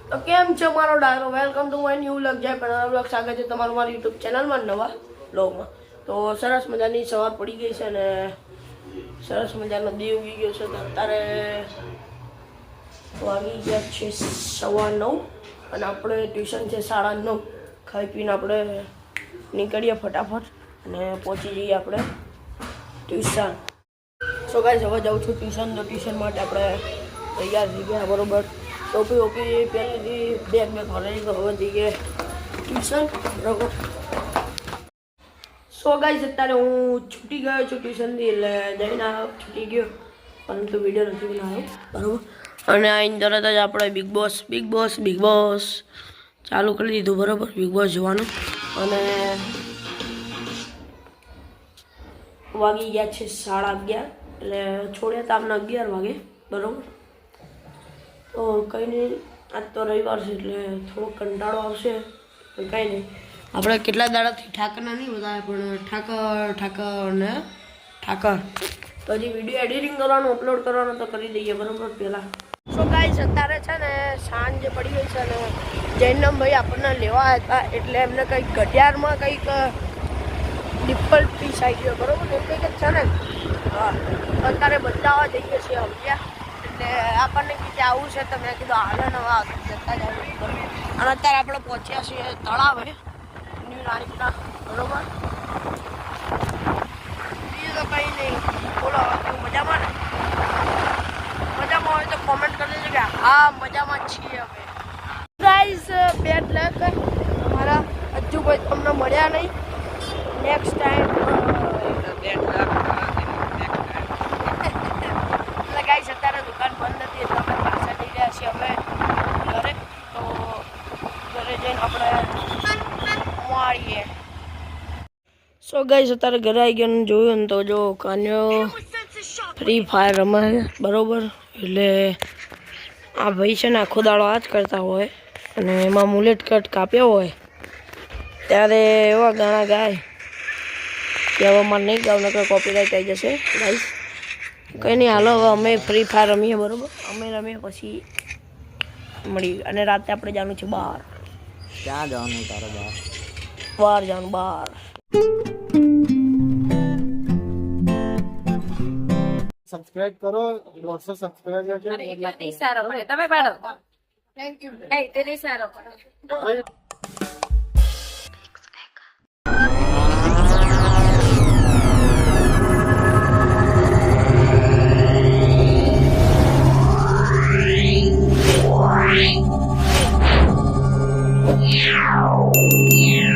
તો કેમ છે મારો ડાયરો? Welcome to my new vlog. જય પણ વ્લોગ. સ્વાગત છે તમારું મારી યુટ્યુબ ચેનલમાં નવા વ્લોગમાં. તો સરસ મજાની સવાર પડી ગઈ છે અને સરસ મજાનો દી ઉગી ગયો છે. તો અત્યારે વાગી ગયા છે 9:15 અને આપણે ટ્યુશન છે 9:30. ખાઈ પીને આપણે નીકળીએ ફટાફટ અને પહોંચી જઈએ આપણે ટ્યુશન. સો ગાઈસ હવે જાઉં છું ટ્યુશન. તો ટ્યુશન માટે આપણે તૈયાર થઈ ગયા બરોબર. ટોપી ઓપી પહેરી બેગ ભરાઈ તો હવે જઈએ ટ્યુશન બરોબર. સો ગાઈસ અત્યારે હું છૂટી ગયો છું ટ્યુશનથી, એટલે જઈને છૂટી ગયો પરંતુ વિડીયો નથી બનાવ્યો બરાબર. અને આઈને તરત જ આપણે બિગ બોસ ચાલુ કરી દીધું બરાબર, બિગ બોસ જોવાનું. અને વાગી ગયા છે 11:30, એટલે છોડ્યા હતા આપણે 11 વાગે બરાબર. તો કંઈ નહીં, આજ તો રવિવાર છે એટલે થોડો કંટાળો આવશે, પણ કંઈ નહીં. આપણે કેટલા દાડાથી ઠાકરના નહીં બતાવ્યા, પણ ઠાકર તો હજી વિડીયો એડિટિંગ કરવાનું અપલોડ કરવાનું તો કરી દઈએ બરાબર પહેલાં. સો ગાઈસ અત્યારે છે ને સાંજ પડી ગઈ છે અને જૈનમભાઈ આપણને લેવા હતા, એટલે એમને કંઈક ઘડિયાળમાં કંઈક ડિમ્પલ પીસ આવી ગયો બરાબર, એમ કંઈક છે ને. હા, અત્યારે બતાવવા જઈએ છીએ સમજ્યા. એટલે આપણને કીધે આવું છે તો મેં કીધું હાલે ને હવે જતા જ આવું બરાબર. અને અત્યારે આપણે પહોંચ્યા છીએ તળાવે ન્યૂ રાણીપના બરાબર. બીજું તો કંઈ નહીં. બોલો મજામાં ને? મજામાં હોય તો કોમેન્ટ કરી દેજો કે હા મજામાં છીએ અમે. ગાઈસ બેડ લક અમારા અજ્જુભાઈ તમને મળ્યા નહીં. નેક્સ્ટ ટાઈમ એટલે ગાઈસ અત્યારે દુકાન બંધ હતી એટલે અમે પાછા જઈ રહ્યા છીએ હવે ઘરે. તો ઘરે જઈને આપણે મળીએ. સો ગાઈસ અત્યારે ઘરે આવી ગયો જોયું ને તો જો કાન્યો ફ્રી ફાયર રમે બરાબર. એટલે આ ભાઈ છે ને આખો દાડો આ જ કરતા હોય અને એમાં મુલેટ કટ કાપ્યો હોય ત્યારે એવા ગાણા ગાય કે હવે મારે નહીં ગાવ નકર કોપીરાઇટ આવી જશે ગાઈસ. કંઈ નહીં, હાલો હવે અમે ફ્રી ફાયર રમીએ બરાબર. અમે રમીએ પછી મળી. અને રાતે આપણે જવાનું છે બહાર. ક્યાં જવાનું તારે? બહાર જવાનું બહાર. સબસ્ક્રાઇબ કરો, 100 સબસ્ક્રાઇબર છે. નહીં સારો પડે તમે પાડો. Thank you. એ તે નહીં સારો પડે. Yeah.